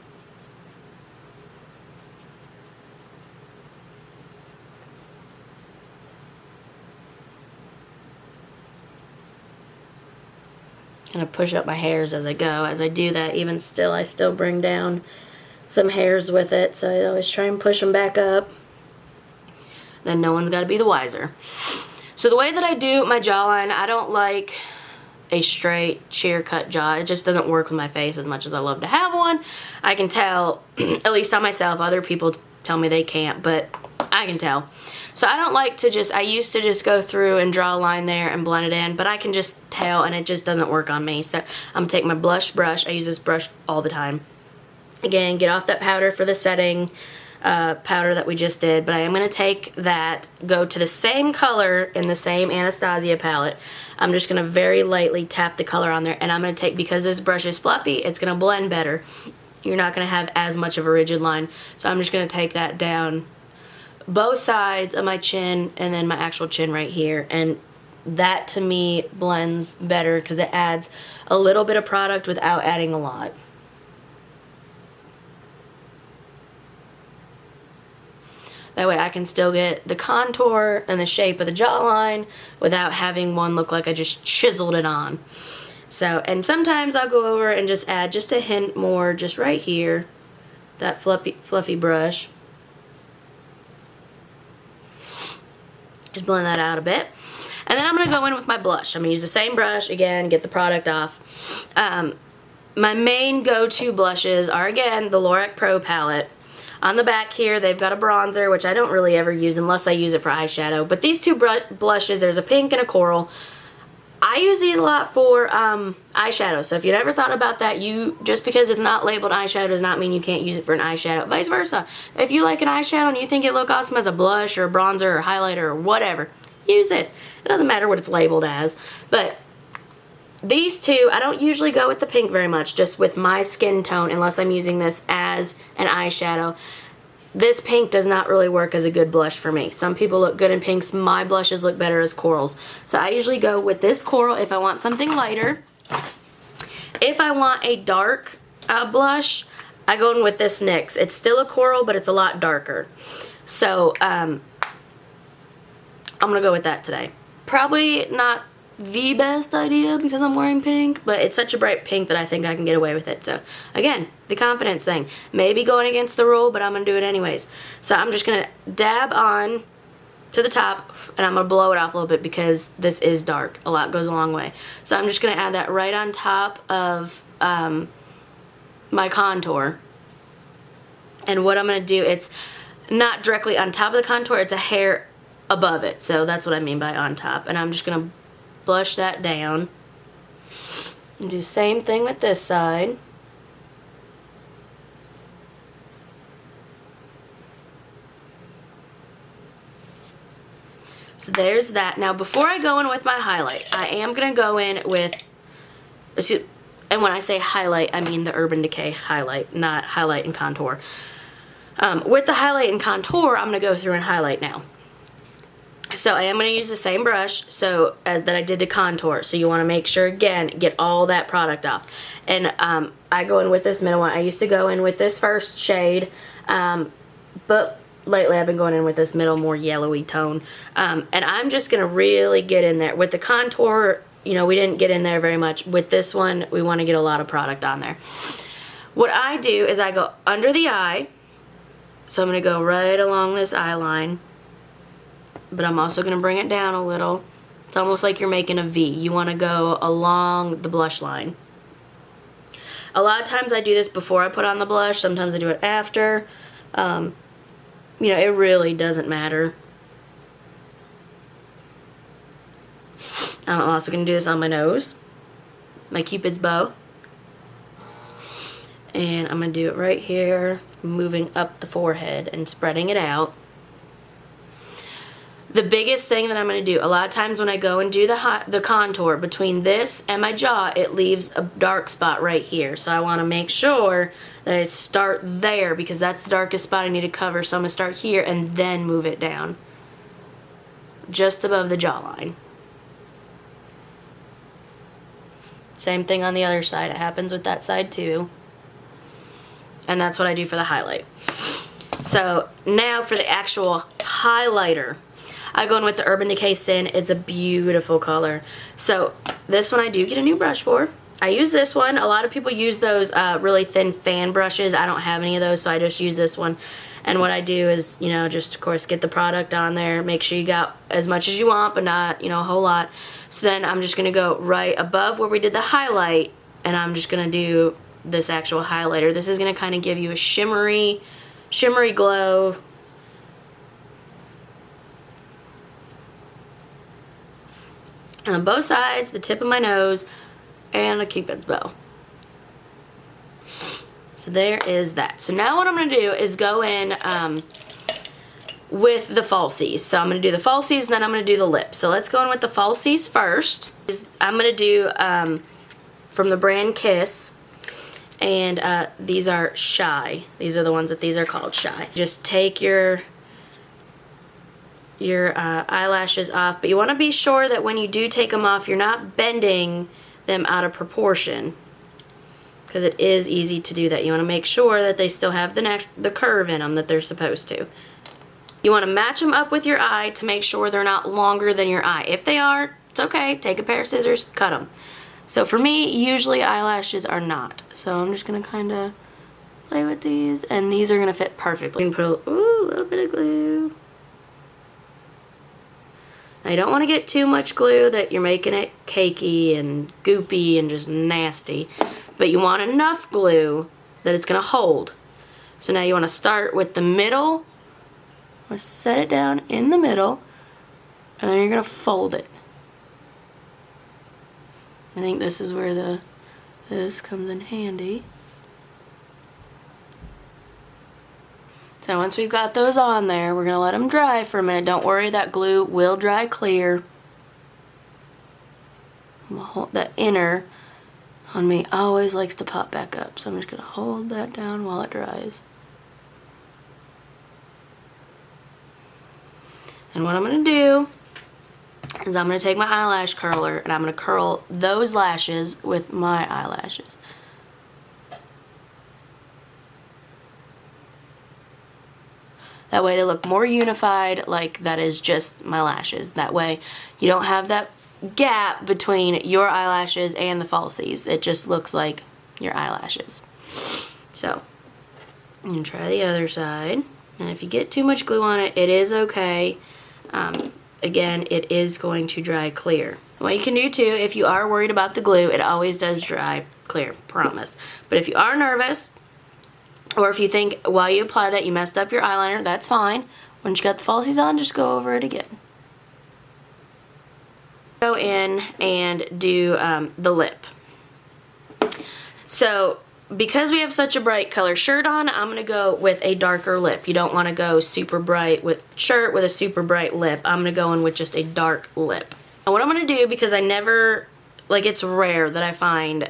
Kind of push up my hairs as I go. As I do that, even still, I still bring down some hairs with it. So I always try and push them back up. Then no one's got to be the wiser. So the way that I do my jawline, I don't like a straight sheer cut jaw. It just doesn't work with my face as much as I love to have one. I can tell, at least on myself. Other people tell me they can't, but I can tell. So I don't like to I used to just go through and draw a line there and blend it in, but I can just tell, and it just doesn't work on me. So I'm going to take my blush brush. I use this brush all the time. Again, get off that powder for the setting powder that we just did, but I am going to take that, go to the same color in the same Anastasia palette. I'm just going to very lightly tap the color on there, and I'm going to take, because this brush is fluffy, it's going to blend better. You're not going to have as much of a rigid line, so I'm just going to take that down both sides of my chin and then my actual chin right here, and that to me blends better because it adds a little bit of product without adding a lot. That way I can still get the contour and the shape of the jawline without having one look like I just chiseled it on. So, and sometimes I'll go over and just add just a hint more just right here, that fluffy brush. Just blend that out a bit. And then I'm going to go in with my blush. I'm going to use the same brush, again, get the product off. My main go-to blushes are, again, the Lorac Pro palette. On the back here, they've got a bronzer, which I don't really ever use unless I use it for eyeshadow. But these two blushes, there's a pink and a coral. I I use these a lot for eyeshadow. So if you'd ever thought about that, just because it's not labeled eyeshadow does not mean you can't use it for an eyeshadow. Vice versa. If you like an eyeshadow and you think it look awesome as a blush or a bronzer or highlighter or whatever, use it. It doesn't matter what it's labeled as. But these two, I don't usually go with the pink very much, just with my skin tone, unless I'm using this as an eyeshadow. This pink does not really work as a good blush for me. Some people look good in pinks. My blushes look better as corals. So I usually go with this coral if I want something lighter. If I want a dark blush, I go in with this NYX. It's still a coral, but it's a lot darker. So I'm going to go with that today. Probably not the best idea because I'm wearing pink, but it's such a bright pink that I think I can get away with it. So again, the confidence thing. Maybe going against the rule, but I'm going to do it anyways. So I'm just going to dab on to the top, and I'm going to blow it off a little bit because this is dark. A lot goes a long way. So I'm just going to add that right on top of my contour. And what I'm going to do, it's not directly on top of the contour, it's a hair above it. So that's what I mean by on top. And I'm just going to blush that down. And do the same thing with this side. So there's that. Now before I go in with my highlight, I am going to go in with, and when I say highlight, I mean the Urban Decay highlight, not highlight and contour. With the highlight and contour, I'm going to go through and highlight now. So I am going to use the same brush that I did to contour. So you want to make sure, again, get all that product off. And I go in with this middle one. I used to go in with this first shade, but lately I've been going in with this middle, more yellowy tone. And I'm just going to really get in there. With the contour, you know, we didn't get in there very much. With this one, we want to get a lot of product on there. What I do is I go under the eye. So I'm going to go right along this eye line. But I'm also going to bring it down a little. It's almost like you're making a V. You want to go along the blush line. A lot of times I do this before I put on the blush. Sometimes I do it after. You know, it really doesn't matter. I'm also going to do this on my nose. My Cupid's bow. And I'm going to do it right here, moving up the forehead and spreading it out. The biggest thing that I'm going to do, a lot of times when I go and do the contour between this and my jaw, it leaves a dark spot right here. So I want to make sure that I start there because that's the darkest spot I need to cover. So I'm going to start here and then move it down just above the jawline. Same thing on the other side. It happens with that side too. And that's what I do for the highlight. So now for the actual highlighter. I go in with the Urban Decay Sin. It's a beautiful color. So this one I do get a new brush for. I use this one. A lot of people use those really thin fan brushes. I don't have any of those, so I just use this one. And what I do is, you know, just of course get the product on there. Make sure you got as much as you want, but not, you know, a whole lot. So then I'm just going to go right above where we did the highlight, and I'm just going to do this actual highlighter. This is going to kind of give you a shimmery glow. On both sides, the tip of my nose, and a Cupid's bow. So there is that. So now what I'm going to do is go in with the falsies. So I'm going to do the falsies, and then I'm going to do the lips. So let's go in with the falsies first. I'm going to do from the brand Kiss, and these are Shy. These are the ones that these are called, Shy. Just take your eyelashes off, but you want to be sure that when you do take them off, you're not bending them out of proportion, because it is easy to do that. You want to make sure that they still have the curve in them that they're supposed to. You want to match them up with your eye to make sure they're not longer than your eye. If they are, it's okay. Take a pair of scissors, cut them. So for me, usually eyelashes are not. So I'm just going to kind of play with these, and these are going to fit perfectly. You can put a little bit of glue. Now you don't want to get too much glue that you're making it cakey and goopy and just nasty, but you want enough glue that it's going to hold. So now you want to start with the middle. I'm going to set it down in the middle, and then you're going to fold it. I think this is where this comes in handy. So once we've got those on there, we're going to let them dry for a minute. Don't worry, that glue will dry clear. That inner on me always likes to pop back up, so I'm just going to hold that down while it dries. And what I'm going to do is I'm going to take my eyelash curler and I'm going to curl those lashes with my eyelashes. That way they look more unified, like that is just my lashes. That way you don't have that gap between your eyelashes and the falsies. It just looks like your eyelashes. So, you can try the other side. And if you get too much glue on it, it is okay. Again, it is going to dry clear. What you can do too, if you are worried about the glue, it always does dry clear, promise. But if you are nervous, or if you think while you apply that you messed up your eyeliner, that's fine. Once you got the falsies on, just go over it again. Go in and do the lip. So because we have such a bright color shirt on, I'm going to go with a darker lip. You don't want to go super bright with shirt with a super bright lip. I'm going to go in with just a dark lip. And what I'm going to do, because I never, like, it's rare that I find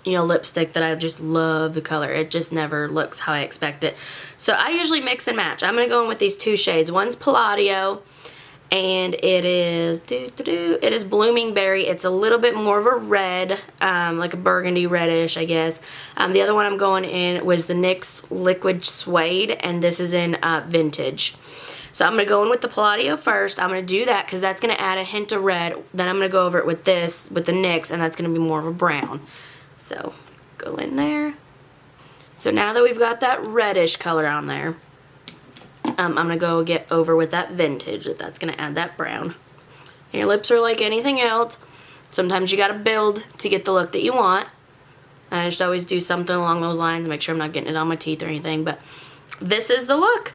you know, lipstick that I just love the color. It just never looks how I expect it. So I usually mix and match. I'm going to go in with these two shades. One's Palladio, and it is Blooming Berry. It's a little bit more of a red, like a burgundy reddish, I guess. The other one I'm going in was the NYX Liquid Suede, and this is in Vintage. So I'm going to go in with the Palladio first. I'm going to do that because that's going to add a hint of red. Then I'm going to go over it with this, with the NYX, and that's going to be more of a brown. So, go in there. So now that we've got that reddish color on there, I'm going to go get over with that Vintage. That's going to add that brown. And your lips are like anything else. Sometimes you got to build to get the look that you want. I just always do something along those lines, make sure I'm not getting it on my teeth or anything. But this is the look.